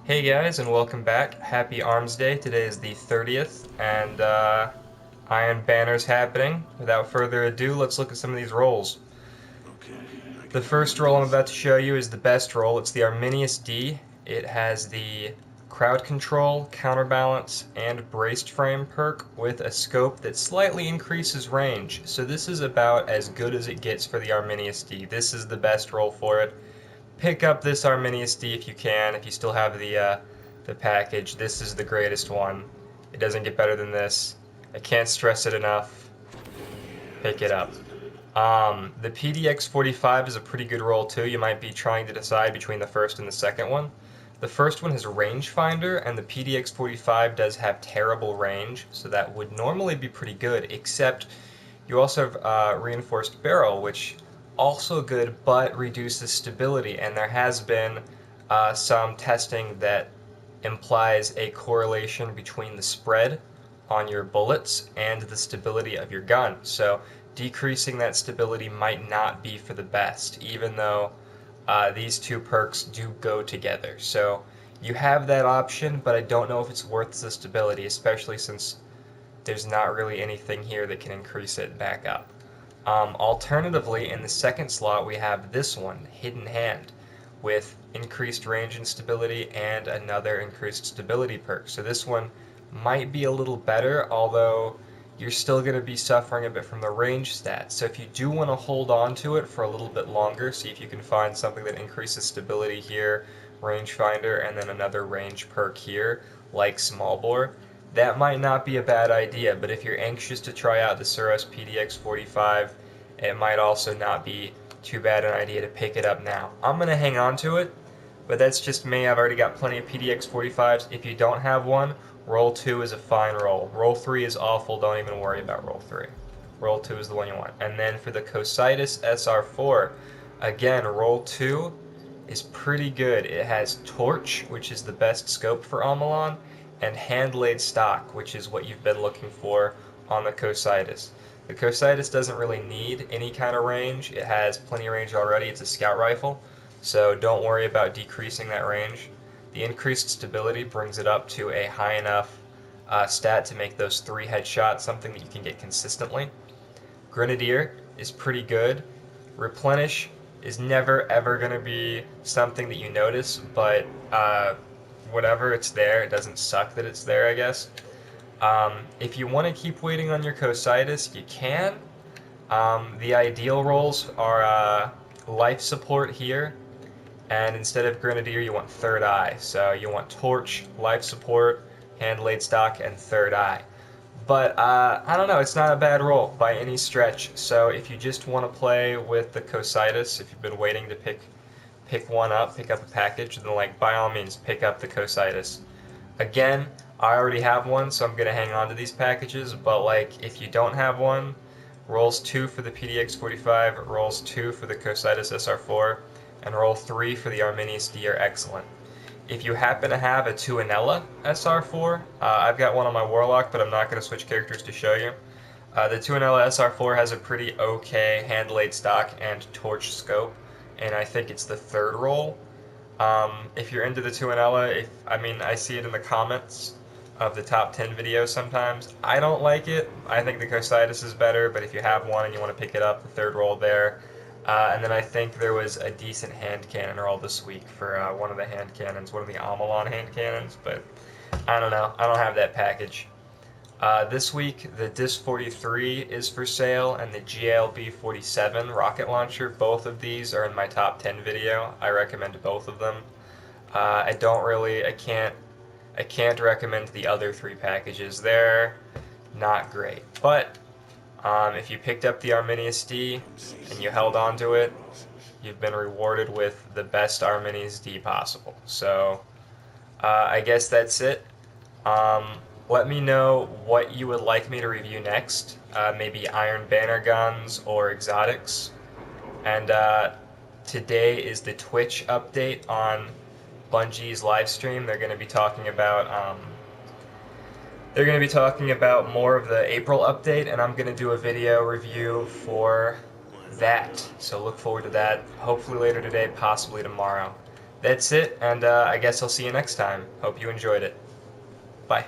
Hey guys, and welcome back. Happy Armsday. Today is the 30th, and Iron Banner's happening. Without further ado, let's look at some of these rolls. The first roll I'm about to show you is the best roll. It's the Arminius D. It has the crowd control, counterbalance, and braced frame perk with a scope that slightly increases range. So this is about as good as it gets for the Arminius D. This is the best roll for it. Pick up this Arminius D if you can, if you still have the package. This is the greatest one. It doesn't get better than this. I can't stress it enough. Pick it up. The PDX 45 is a pretty good roll too. You might be trying to decide between the first and the second one. The first one has a rangefinder, and the PDX 45 does have terrible range, so that would normally be pretty good, except you also have reinforced barrel, which also good, but reduces stability, and there has been some testing that implies a correlation between the spread on your bullets and the stability of your gun. So decreasing that stability might not be for the best, even though these two perks do go together. So you have that option, but I don't know if it's worth the stability, especially since there's not really anything here that can increase it back up. Alternatively, in the second slot, we have this one, Hidden Hand, with increased range and stability and another increased stability perk. So this one might be a little better, although you're still going to be suffering a bit from the range stats. So if you do want to hold on to it for a little bit longer, see if you can find something that increases stability here, rangefinder, and then another range perk here, like small bore, that might not be a bad idea. But if you're anxious to try out the Suros PDX 45, it might also not be too bad an idea to pick it up now. I'm going to hang on to it, but that's just me. I've already got plenty of PDX 45s. If you don't have one, roll 2 is a fine roll. Roll 3 is awful. Don't even worry about roll 3. Roll 2 is the one you want. And then for the Cocytus SR4, again, roll 2 is pretty good. It has Torch, which is the best scope for Amalon, and Hand-Laid Stock, which is what you've been looking for on the Cocytus. The Cocytus doesn't really need any kind of range. It has plenty of range already. It's a scout rifle, so don't worry about decreasing that range. The increased stability brings it up to a high enough stat to make those 3 headshots something that you can get consistently. Grenadier is pretty good. Replenish is never ever going to be something that you notice, but whatever, it's there. It doesn't suck that it's there, I guess. If you want to keep waiting on your Cocytus, you can. The ideal rolls are life support here, and instead of Grenadier, you want Third Eye. So you want Torch, life support, Hand-Laid Stock, and Third Eye. But I don't know, it's not a bad roll by any stretch. So if you just want to play with the Cocytus, if you've been waiting to pick one up, pick up a package, then like by all means pick up the Cocytus. Again, I already have one, so I'm gonna hang on to these packages. But like, if you don't have one, rolls 2 for the PDX 45, rolls 2 for the Cocytus SR4, and roll 3 for the Arminius D are excellent. If you happen to have a Tuonela SR4, I've got one on my Warlock, but I'm not going to switch characters to show you. The Tuonela SR4 has a pretty okay hand-laid stock and torch scope, and I think it's the third roll. If you're into the Tuonela, I see it in the comments of the top 10 videos sometimes. I don't like it. I think the Cocytus is better, but if you have one and you want to pick it up, the third roll there. And then I think there was a decent hand cannon roll this week for one of the hand cannons, one of the Amalon hand cannons, but I don't know. I don't have that package. This week, the Dis 43 is for sale, and the GLB 47 rocket launcher. Both of these are in my top 10 video. I recommend both of them. I can't recommend the other 3 packages. They're not great, but if you picked up the Arminius D and you held on to it, you've been rewarded with the best Arminius D possible. So I guess that's it. Let me know what you would like me to review next. Maybe Iron Banner guns or exotics. And today is the Twitch update on Bungie's live stream. They're going to be talking about more of the April update, and I'm going to do a video review for that. So look forward to that, hopefully later today, possibly tomorrow. that's it, and I guess I'll see you next time. Hope you enjoyed it. Bye.